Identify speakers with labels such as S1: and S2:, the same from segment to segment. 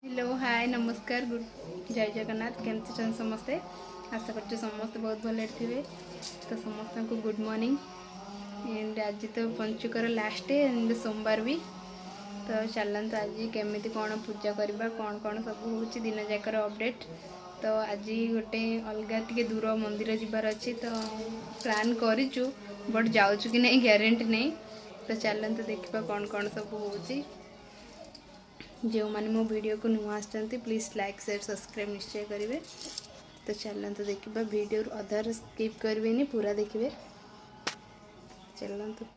S1: Hello hi नमस्कार good जय जगन्नाथ केमती छन समस्ते आशा कर समस्त बहुत भले थे तो समस्त को गुड मॉर्निंग एंड आज तो पंचुकर लास्ट डे एंड सोमवार भी तो चलते आज केमी कौन पूजा करवा कौन कौन सब हो दिन जाकर अपडेट तो आज गोटे अलग टे दूर मंदिर जबार अच्छी तो प्लान करूँ बट जाऊँ कि नहीं ग्यारंटी नहीं तो चलते देखा कौन कौन सब हो जो मैंने मो वीडियो को नुआ आसती प्लीज़ लाइक शेयर सब्सक्राइब निश्चय करेंगे। तो चलते देखा वीडियो अधार स्किप करेंगे पूरा देखिए चलते।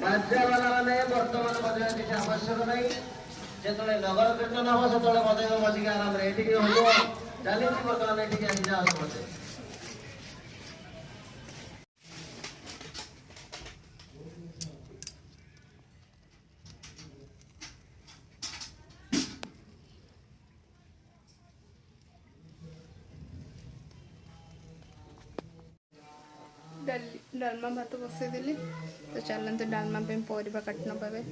S2: बाजावाला माने वर्तमान बजाय किसी आवश्यक नहीं जेतले नगर कीर्तन हो सेतले बजाय बसिक आराम रे एठी हो चलीची वर्तमान एठी आसी जा समझे
S1: डालमा भात बसईदेली तो चलते डालमा परिवा काट न पावे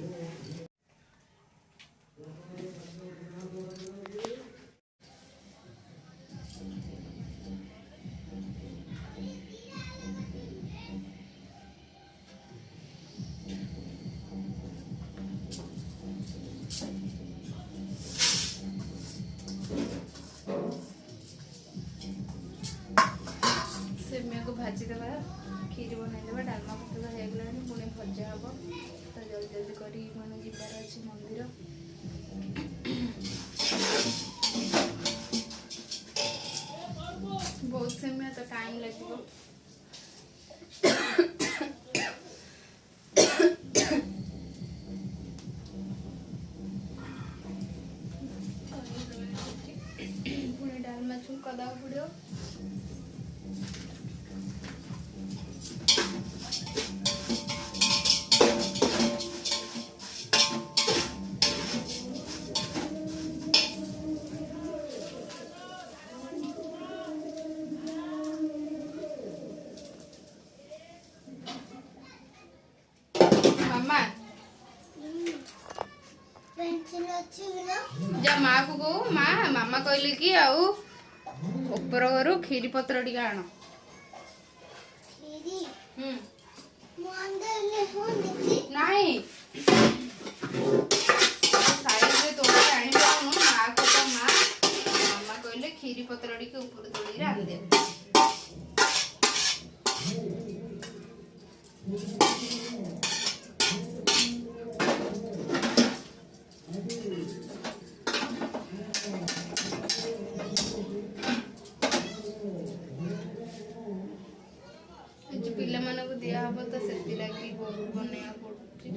S1: सेमिया को भाजी देवा खीर बनईदेवा डालमा पकेवा हो पुणी भजा हम तो जल्दी जल्दी करी मैंने जीवार अच्छे मंदिर बहुत सेमिया तो टाइम लगे पुणी डालमा छुंका देवा पड़ो मामा पेंसिल अच्छी ना ता माँ को कहो माँ मामा कहले कि आउ ऊपर घरु खीरी पत्र टिके आण नहीं साइड तोड़ आनी माँ को तो माँ मामा कहले खीरी पत्र टिके ऊपर तोड़ी आन दे पिला मन को दिया हम तो से लगी बनया पड़ुची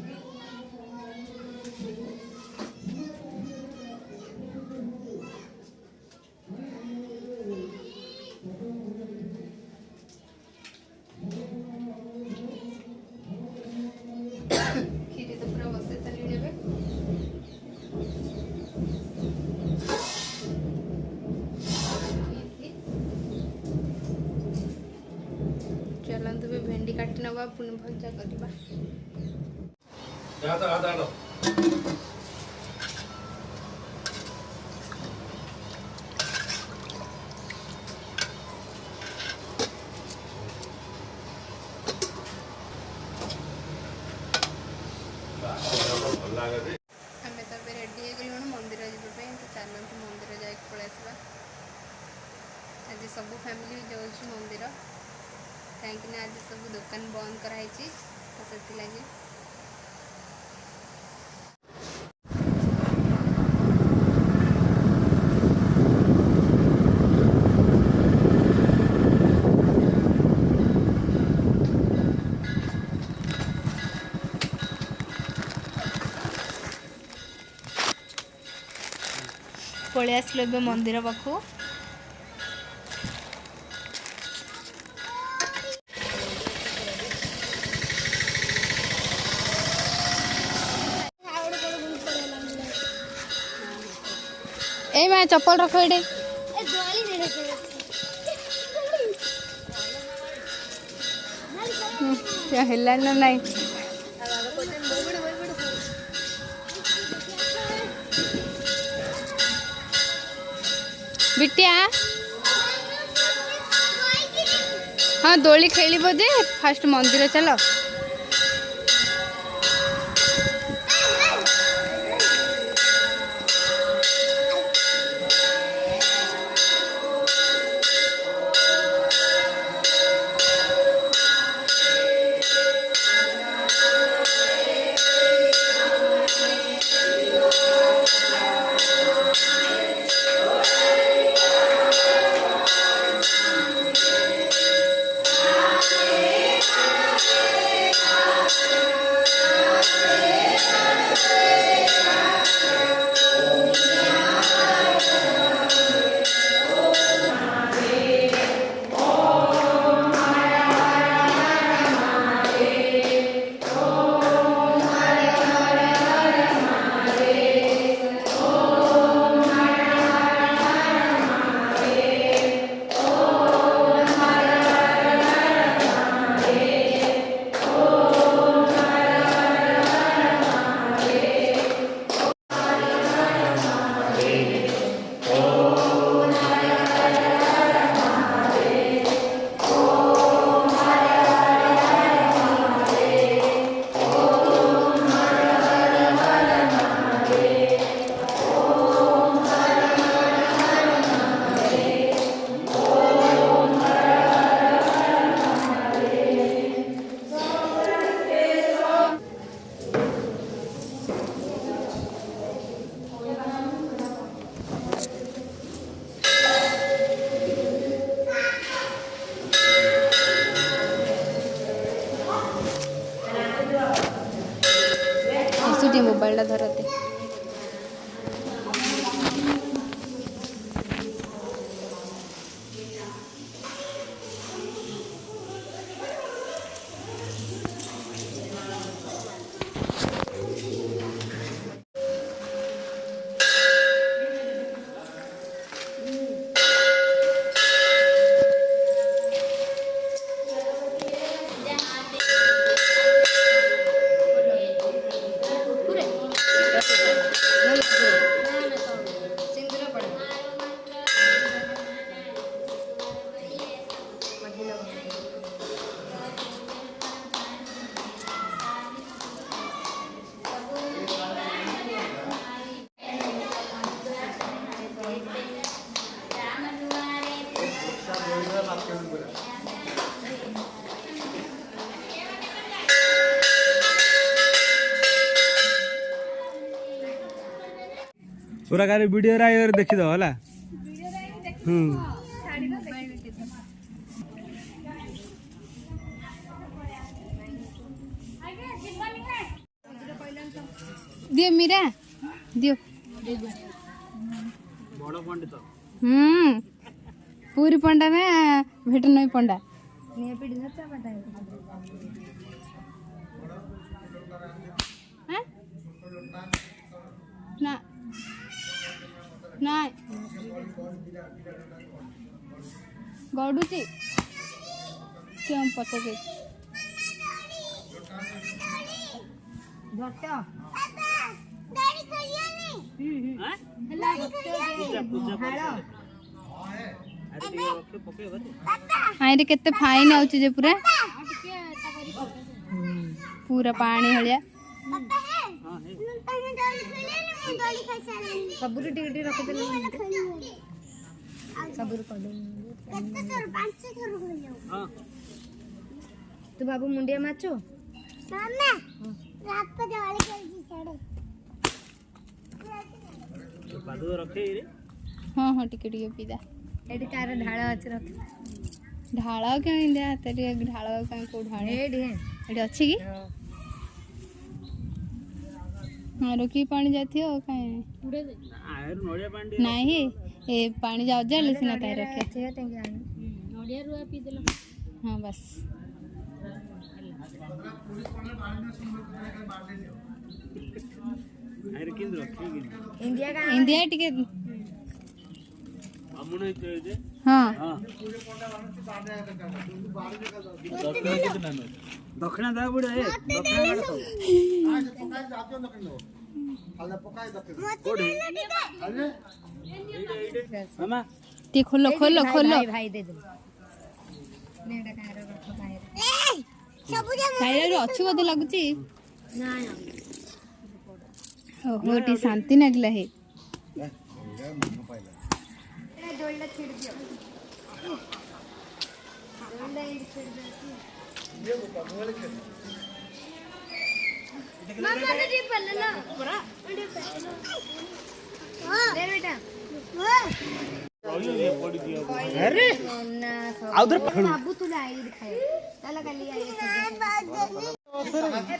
S1: खीरी तो पूरा बसे चली जेबे चलतु भी भेंडी काटी नवा पुणी भजा करवा आम तो रेडी हो मंदिर जावाई तो चलतु मंदिर जाए पलि आसवा आज सब फैमिली जाऊँ मंदिर कहीं आज सब दुकान बंद कराई तो से लगी पलि आसल मंदिर पाखु ए मैं चप्पल रख एडे हेला ना नहीं बिटिया हाँ दोली खेल जे फास्ट मंदिर चलो
S3: पूरा खाली वीडियो रे देखि दो होला
S1: दियो मीरा दियो
S3: बड़ पंडित
S1: पूरी पंडा में भेट नहीं पंडा हैं? ना ना गड़ुची क्यों पचाचे हाँ रे केते फाइन आउची जे पूरा पूरा पानी हलिया सबुरु टिके टिके रख देले सबुरु कर हां तू बाबू मुंडिया माचो मामा रात को जवाली कर छड़े
S3: पादो रखे रे
S1: हां हां टिके टिके पीदा एडी तार ढाळ अछि रख ढाळ के इंडिया तेरे ढाळ का को ढाळ एडी अछि की हां रोकी पानी जाथि हो काए उड़े आयर नोडिया पानी नाही ए पानी जाओ जा लेसिना ताई रखे थे नोडिया रुआ पी देलो हां बस
S3: आयर किंद रखे
S1: इंडिया टिके
S3: अमुने जे
S1: हां
S3: हां दक्षिणा दा बुडे दक्षिणा काढतो आज पकाय जातो दक्षिण खाली पकाय दक्षिण कोडे अरे मामा
S1: ते खोलो खोलो खोलो
S4: भाई दे दे नेडा कार रख बाहर
S1: ए सबुजा साइड रे अछि बोध लागुची
S4: ना
S1: ओहो टी शांति लागला हे
S4: डोलडा छिड़ दियो डोलडा इड छिड़ दियो ये को पगवले खेल मामा ने दी पल्ला पूरा हां दे बेटा
S3: अरे आउदर
S4: बाबू तुला आई दिखाए चला काली आई ए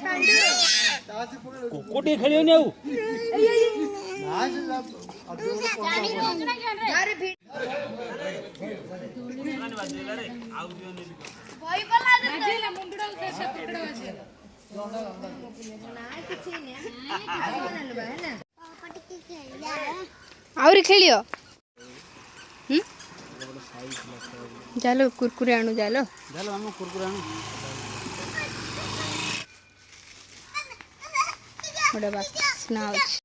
S4: पांडू
S3: कोटी खेलियो ने आउ
S4: अरे भी भाई बला दे मुंडड़ा से पकड़ा আছে ना किछ ने बनल बा है ना पटकी खेलिया
S1: और खेलियो जालो कुरकुरे आणु जालो
S3: जालो हम कुरकुरे आणु
S1: ओडा बस स्नाउच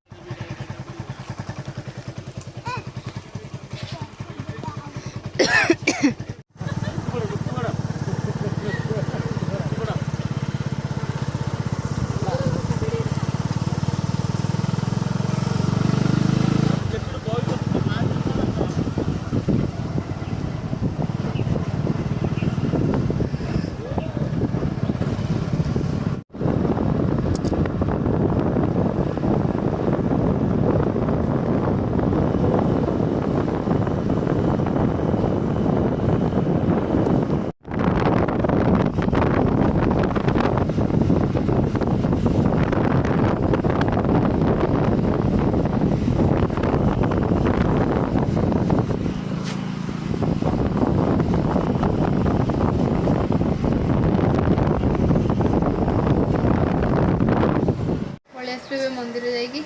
S1: मंदिर जाएगी